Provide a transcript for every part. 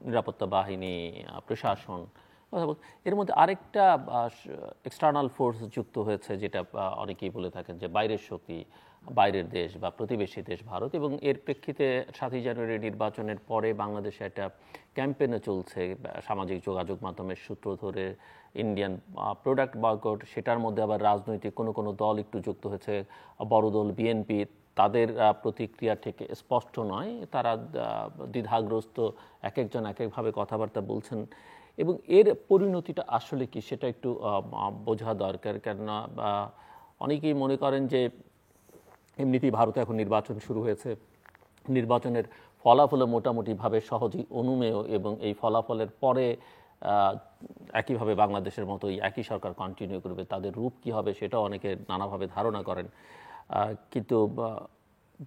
নিরাপত্তা বাহিনী, প্রশাসন, এর মধ্যে আরেকটা এক্সটার্নাল ফোর্স যুক্ত হয়েছে, যেটা অনেকেই বলে থাকেন যে বাইরের শক্তি, বাইরের দেশ বা প্রতিবেশী দেশ ভারত। এবং এর প্রেক্ষিতে 7ই জানুয়ারি নির্বাচনের পরে বাংলাদেশে একটা ক্যাম্পেইনে চলছে সামাজিক যোগাযোগ মাধ্যমের সূত্র ধরে, ইন্ডিয়ান প্রোডাক্ট বয়কট। সেটার মধ্যে আবার রাজনৈতিক কোনো কোনো দল একটু যুক্ত হয়েছে, বড় দল বিএনপি। তাদের প্রতিক্রিয়া ঠিক স্পষ্ট নয়, তারা দ্বিধাগ্রস্ত, এক একজন এক একভাবে কথাবার্তা বলছেন। এবং এর পরিণতিটা আসলে কি সেটা একটু বোঝা দরকার। কেননা অনেকেই মনে করেন যে এমনিতেই ভারতে এখন নির্বাচন শুরু হয়েছে, নির্বাচনের ফলাফলও মোটামুটিভাবে সহজেই অনুমেয়, এবং এই ফলাফলের পরে একইভাবে বাংলাদেশের মতোই একই সরকার কন্টিনিউ করবে। তাদের রূপ কী হবে সেটাও অনেকে নানাভাবে ধারণা করেন। কিন্তু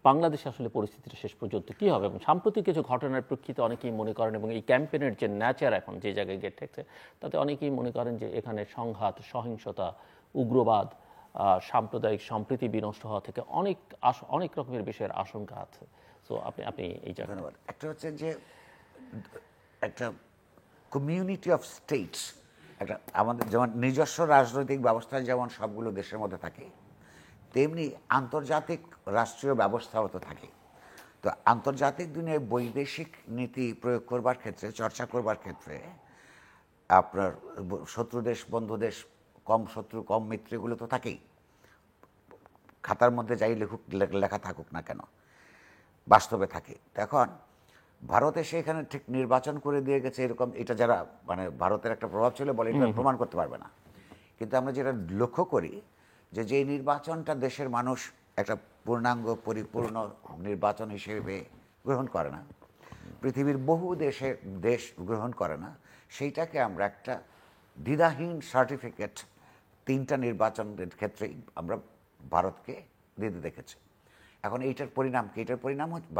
বাংলাদেশে আসলে পরিস্থিতিটা শেষ পর্যন্ত কী হবে, এবং সাম্প্রতিক কিছু ঘটনার প্রেক্ষিতে অনেকেই মনে করেন, এবং এই ক্যাম্পেইনের যে ন্যাচার এখন যে জায়গায় গিয়ে ঠেকছে, তাতে অনেকেই মনে করেন যে এখানে সংঘাত, সহিংসতা, উগ্রবাদ, সাম্প্রদায়িক সম্প্রীতি বিনষ্ট হওয়া থেকে অনেক রকমের বিষয়ের আশঙ্কা আছে। সো আপনি এই জায়গায়। ধন্যবাদ। একটা হচ্ছে যে একটা কমিউনিটি অফ স্টেটস, একটা আমাদের যেমন নিজস্ব রাজনৈতিক ব্যবস্থা যেমন সবগুলো দেশের মধ্যে থাকে, তেমনি আন্তর্জাতিক রাষ্ট্রীয় ব্যবস্থাও তো থাকে। তো আন্তর্জাতিক দুনিয়ায় বৈদেশিক নীতি প্রয়োগ করবার ক্ষেত্রে, চর্চা করবার ক্ষেত্রে আপনার শত্রু দেশ, বন্ধু দেশ, কম শত্রু কম মিত্র এগুলো তো থাকেই, খাতার মধ্যে যাই লেখা থাকুক না কেন, বাস্তবে থাকে। এখন ভারত এসে এখানে ঠিক নির্বাচন করে দিয়ে গেছে এরকম, এটা যারা মানে ভারতের একটা প্রভাব ছিল বলে এটা প্রমাণ করতে পারবে না। কিন্তু আমরা যেটা লক্ষ্য করি যে যে নির্বাচনটা দেশের মানুষ একটা পূর্ণাঙ্গ পরিপূর্ণ নির্বাচন হিসেবে গ্রহণ করে না, পৃথিবীর বহু দেশ গ্রহণ করে না, সেইটাকে আমরা একটা দ্বিধাহীন সার্টিফিকেট 3টা নির্বাচনের ক্ষেত্রেই আমরা ভারতকে দিতে দেখেছি। এখন এইটার পরিণাম কি? এইটার পরিণাম হচ্ছে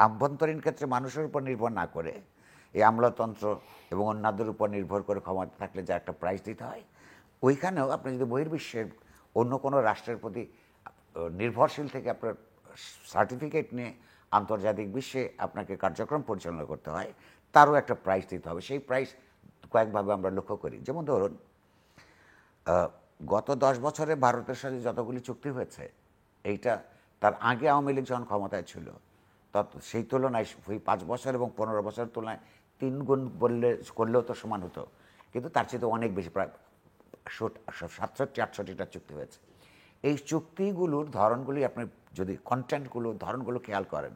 আভ্যন্তরীণ ক্ষেত্রে মানুষের উপর নির্ভর না করে এই আমলাতন্ত্র এবং অন্যদের উপর নির্ভর করে ক্ষমতা থাকলে যা একটা প্রাইজ দিতে হয়, ওইখানেও আপনি যদি বহির্বিশ্বের অন্য কোনো রাষ্ট্রের প্রতি নির্ভরশীল থেকে আপনার সার্টিফিকেট নিয়ে আন্তর্জাতিক বিশ্বে আপনাকে কার্যক্রম পরিচালনা করতে হয়, তারও একটা প্রাইজ দিতে হবে। সেই প্রাইজ কয়েকভাবে আমরা লক্ষ্য করি। যেমন ধরুন, গত 10 বছরে ভারতের সাথে যতগুলি চুক্তি হয়েছে, এইটা তার আগে আওয়ামী লীগ যখন ক্ষমতায় ছিল তত সেই তুলনায় ওই 5 বছর এবং 15 বছরের তুলনায় 3 গুণ করলেও তো সমান হতো, কিন্তু তার চেয়ে তো অনেক বেশি, প্রায় 67-68টা চুক্তি হয়েছে। এই চুক্তিগুলোর ধরনগুলি আপনি যদি কন্টেন্টগুলো ধরনগুলো খেয়াল করেন,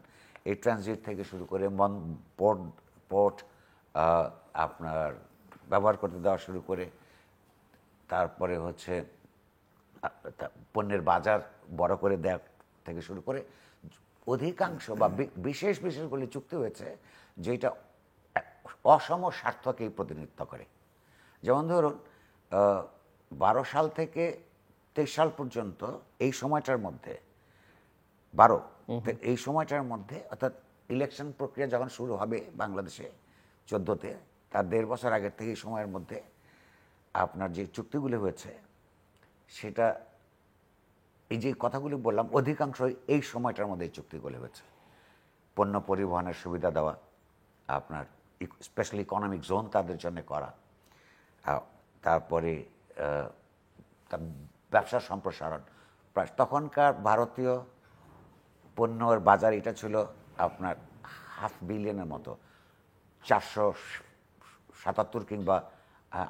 এই ট্রানজিট থেকে শুরু করে পোর্ট আপনার ব্যবহার করতে দেওয়া শুরু করে, তারপরে হচ্ছে পণ্যের বাজার বড় করে দেওয়া থেকে শুরু করে, অধিকাংশ বা বিশেষগুলি চুক্তি হয়েছে যেটা অসম স্বার্থকেই প্রতিনিধিত্ব করে। যেমন ধরুন 12 সাল থেকে 23 সাল পর্যন্ত এই সময়টার মধ্যে এই সময়টার মধ্যে, অর্থাৎ ইলেকশন প্রক্রিয়া যখন শুরু হবে বাংলাদেশে 14তে, তার 1.5 বছর আগের থেকে এই সময়ের মধ্যে আপনার যে চুক্তিগুলি হয়েছে, সেটা এই যে কথাগুলি বললাম অধিকাংশই এই সময়টার মধ্যে এই চুক্তিগুলি হয়েছে। পণ্য পরিবহনের সুবিধা দেওয়া, আপনার স্পেশাল ইকোনমিক জোন তাদের জন্য করা, তারপরে ব্যবসার সম্প্রসারণ। তখনকার ভারতীয় পণ্যর বাজার এটা ছিল আপনার $500 বিলিয়নের মতো, 477 কিংবা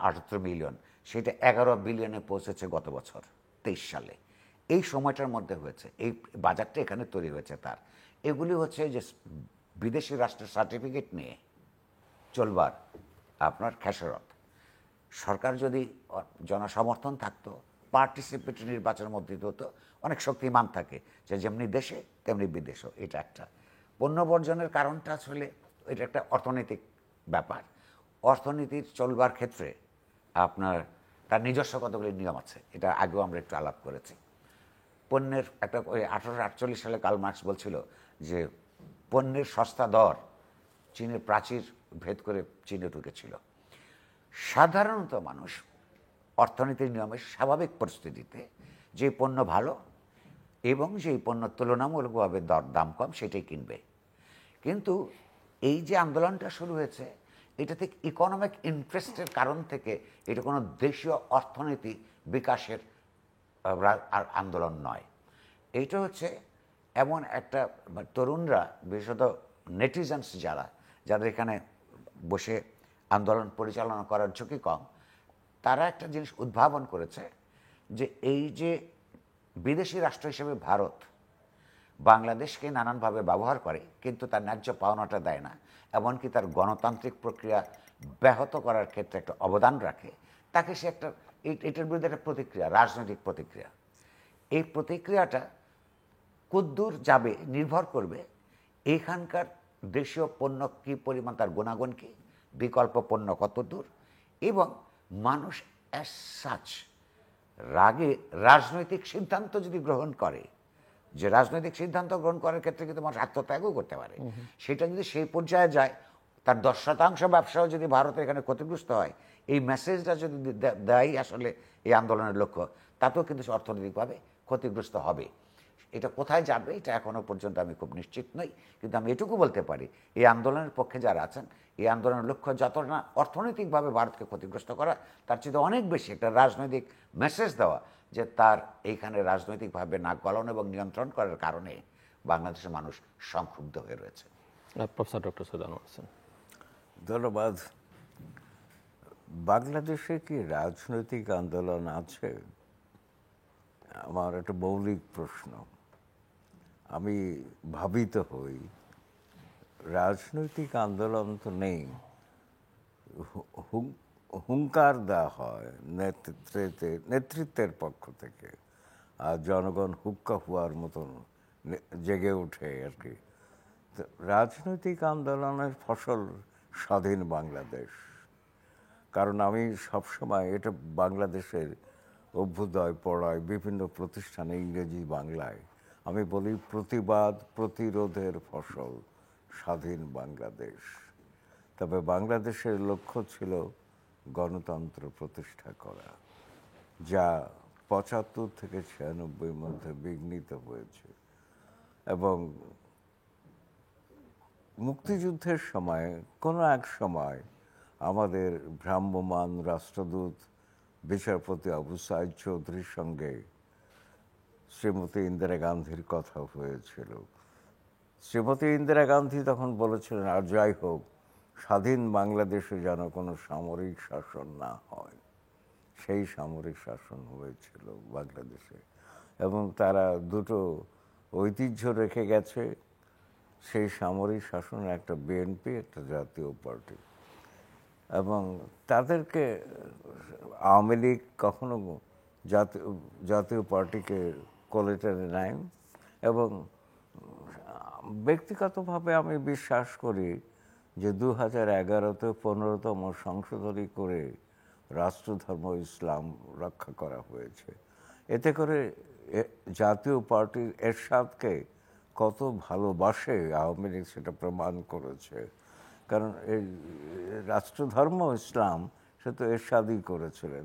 78 মিলিয়ন, সেটা 11 বিলিয়নে পৌঁছেছে গত বছর 23 সালে। এই সময়টার মধ্যে হয়েছে, এই বাজারটা এখানে তৈরি হয়েছে। তার এগুলি হচ্ছে যে বিদেশি রাষ্ট্রের সার্টিফিকেট নিয়ে চলবার আপনার খেসারত। সরকার যদি জনসমর্থন থাকতো, পার্টিসিপেটরি নির্বাচনের মধ্যে হতো, অনেক শক্তিমান থাকে, যে যেমনি দেশে তেমনি বিদেশেও। এটা একটা পণ্য বর্জনের কারণটা আসলে এটা একটা অর্থনৈতিক ব্যাপার। অর্থনীতির চলবার ক্ষেত্রে আপনার তার নিজস্ব কতগুলি নিয়ম আছে, এটা আগেও আমরা একটু আলাপ করেছি। পণ্যের একটা ওই 1848 সালে কার্ল মার্কস বলছিল যে পণ্যের সস্তা দর চীনের প্রাচীর ভেদ করে চীনে ঢুকেছিল। সাধারণত মানুষ অর্থনীতির নিয়মের স্বাভাবিক পরিস্থিতিতে যে পণ্য ভালো এবং যেই পণ্য তুলনামূলকভাবে দাম কম সেটাই কিনবে। কিন্তু এই যে আন্দোলনটা শুরু হয়েছে, এটা থেকে ইকোনমিক ইন্টারেস্টের কারণ থেকে এটা কোনো দেশীয় অর্থনীতি বিকাশের আন্দোলন নয়। এইটা হচ্ছে এমন একটা তরুণরা, বিশেষত নেটিজেন্স যারা এখানে বসে আন্দোলন পরিচালনা করার ঝুঁকি কম, তারা একটা জিনিস উদ্ভাবন করেছে যে এই যে বিদেশি রাষ্ট্র হিসেবে ভারত বাংলাদেশকে নানানভাবে ব্যবহার করে কিন্তু তার ন্যায্য পাওনাটা দেয় না, এমনকি তার গণতান্ত্রিক প্রক্রিয়া ব্যাহত করার ক্ষেত্রে একটা অবদান রাখে, তাকে সে একটা এটার বিরুদ্ধে একটা প্রতিক্রিয়া, রাজনৈতিক প্রতিক্রিয়া। এই প্রতিক্রিয়াটা কদ্দূর যাবে নির্ভর করবে এখানকার দেশীয় পণ্য কী পরিমাণ, তার গুণাগুণ কী, বিকল্প পণ্য কত দূর, এবং মানুষ অ্যাজ সাচ রাজনৈতিক সিদ্ধান্ত যদি গ্রহণ করে, যে রাজনৈতিক সিদ্ধান্ত গ্রহণ করার ক্ষেত্রে কিন্তু মানুষ আত্মত্যাগও করতে পারে, সেটা যদি সেই পর্যায়ে যায়, তার 10% ব্যবসাও যদি ভারতের এখানে ক্ষতিগ্রস্ত হয়, এই মেসেজটা যদি দেয় আসলে এই আন্দোলনের লক্ষ্য, তাতেও কিন্তু সে অর্থনৈতিকভাবে ক্ষতিগ্রস্ত হবে। এটা কোথায় যাবে এটা এখনও পর্যন্ত আমি খুব নিশ্চিত নই, কিন্তু আমি এটুকু বলতে পারি এই আন্দোলনের পক্ষে যারা আছেন, এই আন্দোলনের লক্ষ্য যত না অর্থনৈতিকভাবে ভারতকে ক্ষতিগ্রস্ত করা, তার চেয়ে অনেক বেশি একটা রাজনৈতিক মেসেজ দেওয়া যে তার এইখানে রাজনৈতিকভাবে নাক গলানো এবং নিয়ন্ত্রণ করার কারণে বাংলাদেশের মানুষ সংক্ষুব্ধ হয়ে রয়েছে। Professor doctor Syed Anwar Hossain. ধন্যবাদ। বাংলাদেশে কি রাজনৈতিক আন্দোলন আছে? আমার একটা মৌলিক প্রশ্ন। আমি ভাবিত হই, রাজনৈতিক আন্দোলন তো নেই, হুঙ্কার দেওয়া হয় নেতৃত্বের পক্ষ থেকে, আর জনগণ হুক্কা হওয়ার মতন জেগে ওঠে আর কি। রাজনৈতিক আন্দোলনের ফসল স্বাধীন বাংলাদেশ। কারণ আমি সবসময় এটা বাংলাদেশের অভ্যুদয় পড়ায় বিভিন্ন প্রতিষ্ঠানে ইংরেজি বাংলায় আমি বলি, প্রতিবাদ প্রতিরোধের ফসল স্বাধীন বাংলাদেশ। তবে বাংলাদেশের লক্ষ্য ছিল গণতন্ত্র প্রতিষ্ঠা করা, যা ৭৫ থেকে ৯৬ মধ্যে বিঘ্নিত হয়েছে। এবং মুক্তিযুদ্ধের সময় কোনো এক সময় আমাদের ভ্রাম্যমাণ রাষ্ট্রদূত বিচারপতি আবু সাইদ চৌধুরীর সঙ্গে শ্রীমতী ইন্দিরা গান্ধীর কথা হয়েছিল। শ্রীমতী ইন্দিরা গান্ধী তখন বলেছিলেন, আর যাই হোক, স্বাধীন বাংলাদেশে যেন কোনো সামরিক শাসন না হয়। সেই সামরিক শাসন হয়েছিল বাংলাদেশে, এবং তারা দুটো ঐতিহ্য রেখে গেছে। সেই সামরিক শাসনের একটা বিএনপি, একটা জাতীয় পার্টি, এবং তাদেরকে আওয়ামী লীগ কখনো জাতীয় পার্টিকে কোলে টেনে নেয়। এবং ব্যক্তিগতভাবে আমি বিশ্বাস করি যে ২০১১-তে ১৫তম সংশোধনী করে রাষ্ট্রধর্ম ইসলাম রক্ষা করা হয়েছে। এতে করে জাতীয় পার্টির এরশাদকে কত ভালোবাসে আওয়ামী লীগ সেটা প্রমাণ করেছে। কারণ এই রাষ্ট্রধর্ম ইসলাম সে তো এরশাদই করেছিলেন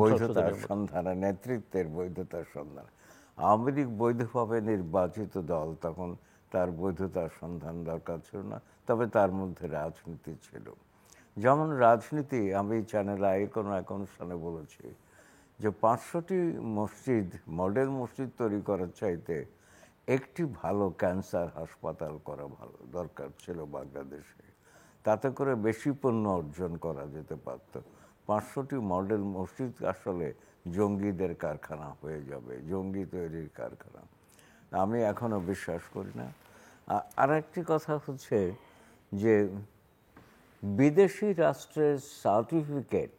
বৈধতার সন্ধানে, নেতৃত্বের বৈধতার সন্ধানে। আওয়ামী লীগ বৈধভাবে নির্বাচিত দল, তখন তার বৈধতার সন্ধান দরকার ছিল না, তবে তার মধ্যে রাজনীতি ছিল। যেমন রাজনীতি, আমি চ্যানেল আইয়ের কোনো এক অনুষ্ঠানে বলেছি যে ৫০০টি মসজিদ, মডেল মসজিদ তৈরি করার চাইতে একটি ভালো ক্যান্সার হাসপাতাল করা ভালো দরকার ছিল বাংলাদেশে। তাতে করে বেশি পণ্য অর্জন করা যেতে পারত। ৫০০টি মডেল মসজিদ আসলে জঙ্গিদের কারখানা হয়ে যাবে, জঙ্গি তৈরির কারখানা। আমি এখনও বিশ্বাস করি না। আর একটি কথা হচ্ছে যে বিদেশি রাষ্ট্রের সার্টিফিকেট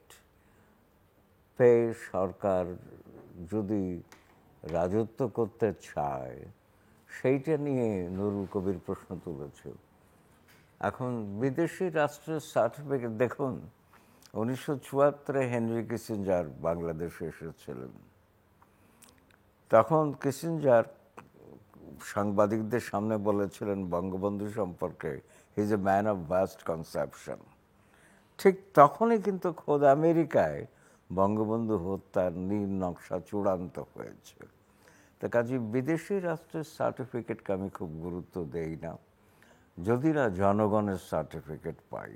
পেয়ে সরকার যদি রাজত্ব করতে চায়, সেইটা নিয়ে নুরুল কবির প্রশ্ন তুলেছে। এখন বিদেশি রাষ্ট্রের সার্টিফিকেট দেখুন, ১৯৭৪-এ হেনরি কিসিঞ্জার বাংলাদেশে এসেছিলেন। তখন কিসিঞ্জার সাংবাদিকদের সামনে বলেছিলেন বঙ্গবন্ধু সম্পর্কে, he is a man of vast conception. ঠিক তখনই কিন্তু খোদ আমেরিকায় বঙ্গবন্ধু হত্যার নীল নকশা চূড়ান্ত হয়েছে। তা কাজে বিদেশি রাষ্ট্রের সার্টিফিকেটকে আমি খুব গুরুত্ব দেই না, যদি না জনগণের সার্টিফিকেট পাই।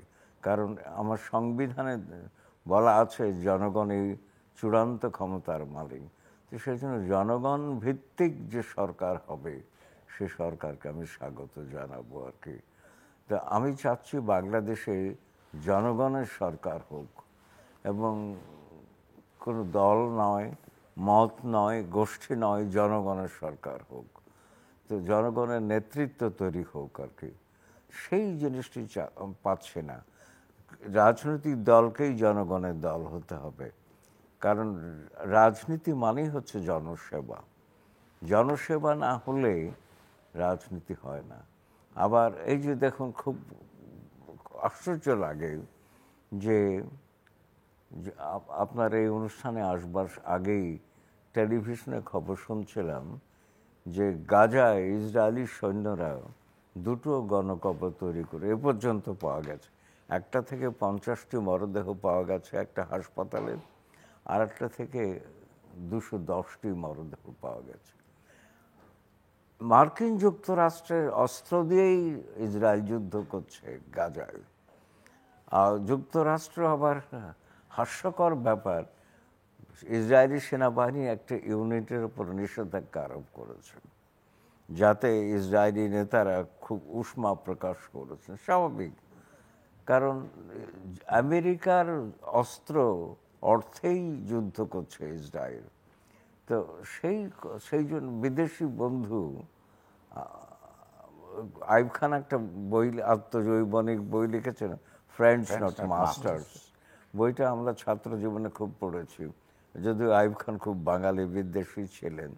কারণ আমার সংবিধানে বলা আছে জনগণই চূড়ান্ত ক্ষমতার মালিক। তো সেই জন্য জনগণ ভিত্তিক যে সরকার হবে সে সরকারকে আমি স্বাগত জানাবো আর কি। তো আমি চাচ্ছি বাংলাদেশে জনগণের সরকার হোক, এবং কোনো দল নয়, মত নয়, গোষ্ঠী নয়, জনগণের সরকার হোক। তো জনগণের নেতৃত্ব তৈরি হোক আর কি। সেই জিনিসটি পাচ্ছে না। রাজনৈতিক দলকেই জনগণের দল হতে হবে, কারণ রাজনীতি মানেই হচ্ছে জনসেবা। জনসেবা না হলে রাজনীতি হয় না। আবার এই যে দেখুন, খুব আশ্চর্য লাগে যে আপনার এই অনুষ্ঠানে আসবার আগেই টেলিভিশনে খবর শুনছিলাম যে গাজায় ইসরায়েলি সৈন্যরা 2টো গণকবর তৈরি করে এ পর্যন্ত পাওয়া গেছে। একটা থেকে 50টি মরদেহ পাওয়া গেছে একটা হাসপাতালে, আর একটা থেকে 210টি মরদেহ পাওয়া গেছে। মার্কিন যুক্তরাষ্ট্রের অস্ত্র দিয়েই ইসরায়েল যুদ্ধ করছে গাজায়। আর যুক্তরাষ্ট্র আবার হাস্যকর ব্যাপার, ইসরায়েলি সেনাবাহিনী একটা ইউনিটের উপর নিষেধাজ্ঞা আরোপ করেছে, যাতে ইসরায়েলি নেতারা খুব উষ্মা প্রকাশ করেছেন। স্বাভাবিক, কারণ আমেরিকার অস্ত্র অর্থেই যুদ্ধ করছে ইসরায়েল। তো সেই জন্য বিদেশি বন্ধু আইব খান একটা বই, আত্মজৈবনিক বই লিখেছেন, ফ্রেন্ডস নট মাস্টার্স। বইটা আমরা ছাত্র জীবনে খুব পড়েছি, যদিও আইব খান খুব বাঙালি বিদ্বেষী ছিলেন।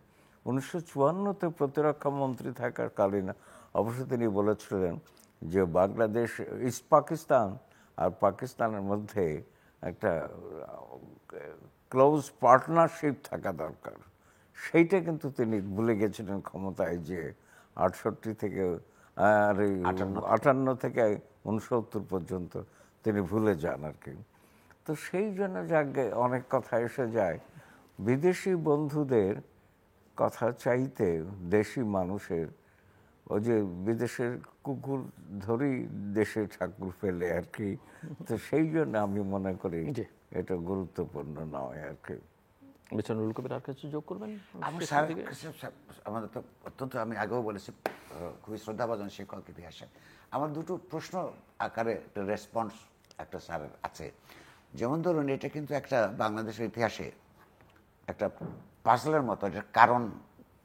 1954-তে প্রতিরক্ষা মন্ত্রী থাকার কালীন অবশ্য তিনি বলেছিলেন যে বাংলাদেশ, ইস্ট পাকিস্তান আর পাকিস্তানের মধ্যে একটা ক্লোজ পার্টনারশিপ থাকা দরকার। সেইটা কিন্তু তিনি ভুলে গেছিলেন ক্ষমতায় যে 68 থেকে 58 থেকে 69 পর্যন্ত তিনি ভুলে যান আর কি। তো সেই জন্য যাকে অনেক কথা এসে যায়, বিদেশি বন্ধুদের কথা চাইতে দেশি মানুষের, ওই যে বিদেশের কুকুর ধরি দেশে ঠাকুর ফেলে আর কি। তো সেই জন্য আমি মনে করি এটা গুরুত্বপূর্ণ নয় আর কি। নুরুল কবির আর কিছু যোগ করবেন? আমাদের তো অত্যন্ত, আমি আগেও বলেছি, খুবই শ্রদ্ধাভাজন শিক্ষক ইতিহাসে। আমার 2টো প্রশ্ন আকারে রেসপন্স একটা স্যারের আছে। যেমন ধরুন, এটা কিন্তু একটা বাংলাদেশের ইতিহাসে একটা পাজলের মতো, এটার কারণ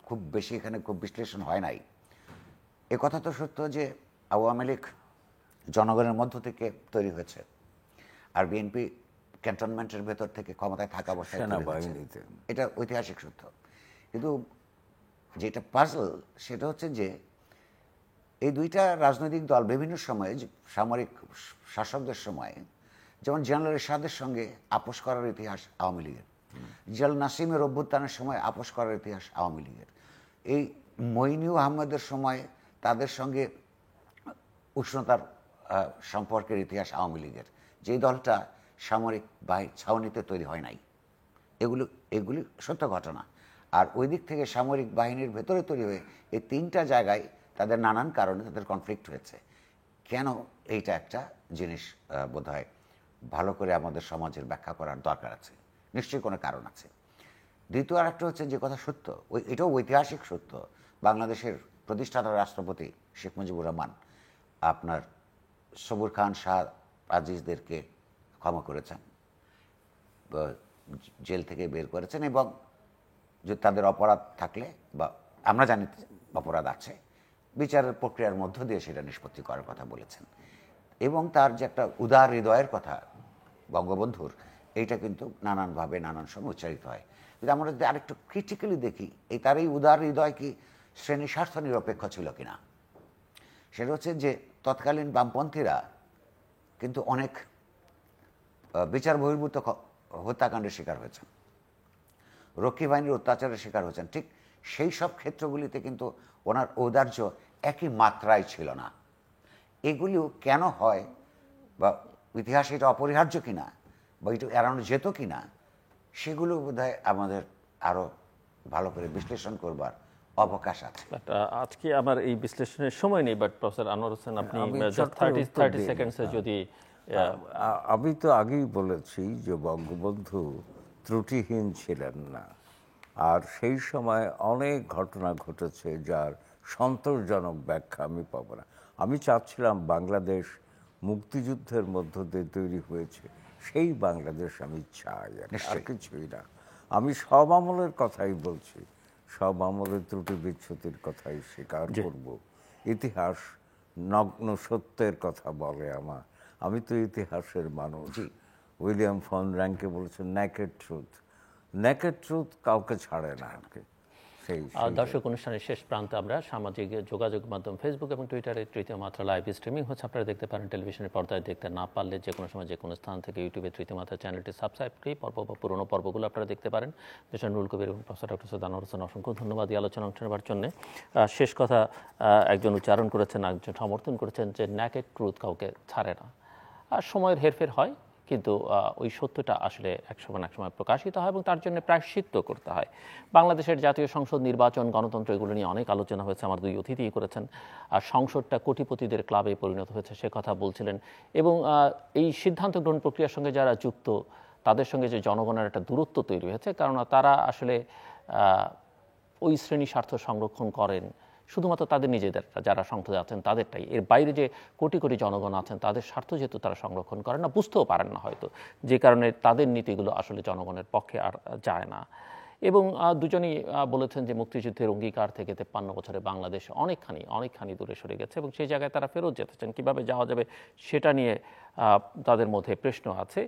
খুব বেশি এখানে খুব বিশ্লেষণ হয় নাই। এ কথা তো সত্য যে আওয়ামী লীগ জনগণের মধ্য থেকে তৈরি হয়েছে, আর বিএনপি ক্যান্টনমেন্টের ভেতর থেকে ক্ষমতায় থাকা অবস্থায় সেনাবাহিনীতে। এটা ঐতিহাসিক সত্য। কিন্তু যেটা পাজল সেটা হচ্ছে যে এই 2টা রাজনৈতিক দল বিভিন্ন সময়ে সামরিক শাসকদের সময়ে, যেমন জেনারেল এরশাদের সঙ্গে আপোষ করার ইতিহাস আওয়ামী লীগের, জেনারেল নাসিমের অভ্যুত্থানের সময় আপোষ করার ইতিহাস আওয়ামী লীগের, এই মইনু আহমেদের সময় তাদের সঙ্গে উষ্ণতার সম্পর্কের ইতিহাস আওয়ামী লীগের, যেই দলটা সামরিক ছাউনিতে তৈরি হয় নাই। এগুলি সত্য ঘটনা। আর ওই দিক থেকে সামরিক বাহিনীর ভেতরে তৈরি হয়ে এই 3টা জায়গায় তাদের নানান কারণে তাদের কনফ্লিক্ট হয়েছে। কেন, এইটা একটা জিনিস বোধহয় ভালো করে আমাদের সমাজের ব্যাখ্যা করার দরকার আছে। নিশ্চয়ই কোনো কারণ আছে। দ্বিতীয় আরেকটা হচ্ছে যে কথা সত্য, এটাও ঐতিহাসিক সত্য, বাংলাদেশের প্রতিষ্ঠাতা রাষ্ট্রপতি শেখ মুজিবুর রহমান আপনার সবুর খান, শাহ আজিজদেরকে ক্ষমা করেছেন, জেল থেকে বের করেছেন, এবং যে তাদের অপরাধ থাকলে, বা আমরা জানি অপরাধ আছে, বিচারের প্রক্রিয়ার মধ্য দিয়ে সেটা নিষ্পত্তি করার কথা বলেছেন। এবং তার যে একটা উদার হৃদয়ের কথা বঙ্গবন্ধুর, এইটা কিন্তু নানানভাবে নানান সময় উচ্চারিত হয়। কিন্তু আমরা যদি আরেকটু ক্রিটিক্যালি দেখি, তার এই উদার হৃদয় কি শ্রেণী স্বার্থ নিরপেক্ষ ছিল কিনা, সেটা হচ্ছে যে তৎকালীন বামপন্থীরা কিন্তু অনেক বিচার বহির্ভূত হত্যাকাণ্ডের শিকার হয়েছেন, রক্ষী বাহিনীর অত্যাচারের শিকার হয়েছেন। ঠিক সেই সব ক্ষেত্রগুলিতে কিন্তু ওনার ঔদার্য একই মাত্রায় ছিল না। এগুলিও কেন হয়, বা ইতিহাসে এটা অপরিহার্য কিনা, বা এটা এড়ানো যেত কিনা, সেগুলো বোধহয় আমাদের আরও ভালো করে বিশ্লেষণ করবার অবকাশ আছে। আজকে আমার এই বিশ্লেষণের সময় নেই, বাট প্রফেসর আনোয়ার হোসেন, আপনি 30 সেকেন্ডসে যদি আমি তো আগেই বলেছি যে বঙ্গবন্ধু ত্রুটিহীন ছিলেন না, আর সেই সময় অনেক ঘটনা ঘটেছে যার সন্তোষজনক ব্যাখ্যা আমি পাবো না। আমি চাচ্ছিলাম বাংলাদেশ মুক্তিযুদ্ধের মধ্য দিয়ে তৈরি হয়েছে, সেই বাংলাদেশ আমি চাই, আর কিছুই না। আমি সব আমলের কথাই বলছি, সব আমলের ত্রুটি বিচ্ছুতির কথাই স্বীকার করব। ইতিহাস নগ্ন সত্যের কথা বলে আমার, আমি তো ইতিহাসের মানুষ। উইলিয়াম ফন র্যাঙ্কে বলেছেন নেকেড ট্রুথ, নেকেড ট্রুথ কাউকে ছাড়ে না আর কি। সেই দর্শক, অনুষ্ঠানের শেষ প্রান্তে আমরা সামাজিক যোগাযোগ মাধ্যম ফেসবুক এবং টুইটারে তৃতীয় মাত্রা লাইভ স্ট্রিমিং হচ্ছে, আপনারা দেখতে পারেন। টেলিভিশনের পর্দায় দেখতে না পারলে যে কোনো সময় যে কোনো স্থান থেকে ইউটিউবে তৃতীয় মাত্রা চ্যানেলটি সাবস্ক্রাইব করে পর্ব বা পুরোনো পর্বগুলো আপনারা দেখতে পারেন। দেশের নুরুল কবির এবং প্রফেসর ডক্টর সৈয়দ আনোয়ার হোসেন, অসংখ্য ধন্যবাদ এই আলোচনা অংশ নেওয়ার জন্য। শেষ কথা একজন উচ্চারণ করেছেন, একজন সমর্থন করেছেন যে নেকেড ট্রুথ কাউকে ছাড়ে না। আর সময়ের হেরফের হয়, কিন্তু ওই সত্যটা আসলে একসময় না একসময় প্রকাশিত হয় এবং তার জন্য প্রায়শ্চিত্ত করতে হয়। বাংলাদেশের জাতীয় সংসদ নির্বাচন, গণতন্ত্র, এগুলো নিয়ে অনেক আলোচনা হয়েছে, আমার দুই অতিথিই করেছেন। আর সংসদটা কোটিপতিদের ক্লাবে পরিণত হয়েছে সে কথা বলছিলেন, এবং এই সিদ্ধান্ত গ্রহণ প্রক্রিয়ার সঙ্গে যারা যুক্ত তাদের সঙ্গে যে জনগণের একটা দূরত্ব তৈরি হয়েছে, কারণ তারা আসলে ওই শ্রেণী স্বার্থ সংরক্ষণ করেন শুধুমাত্র তাদের নিজেদের, যারা সংসদে আছেন তাদেরটাই। এর বাইরে যে কোটি কোটি জনগণ আছেন তাদের স্বার্থ যেহেতু তারা সংরক্ষণ করেন না, বুঝতেও পারেন না হয়তো, যে কারণে তাদের নীতিগুলো আসলে জনগণের পক্ষে আর যায় না। এবং দুজনেই বলেছেন যে মুক্তিযুদ্ধের অঙ্গীকার থেকে 53 বছরে বাংলাদেশ অনেকখানি দূরে সরে গেছে এবং সেই জায়গায় তারা ফেরত যেতে চান। কীভাবে যাওয়া যাবে সেটা নিয়ে তাদের মধ্যে প্রশ্ন আছে।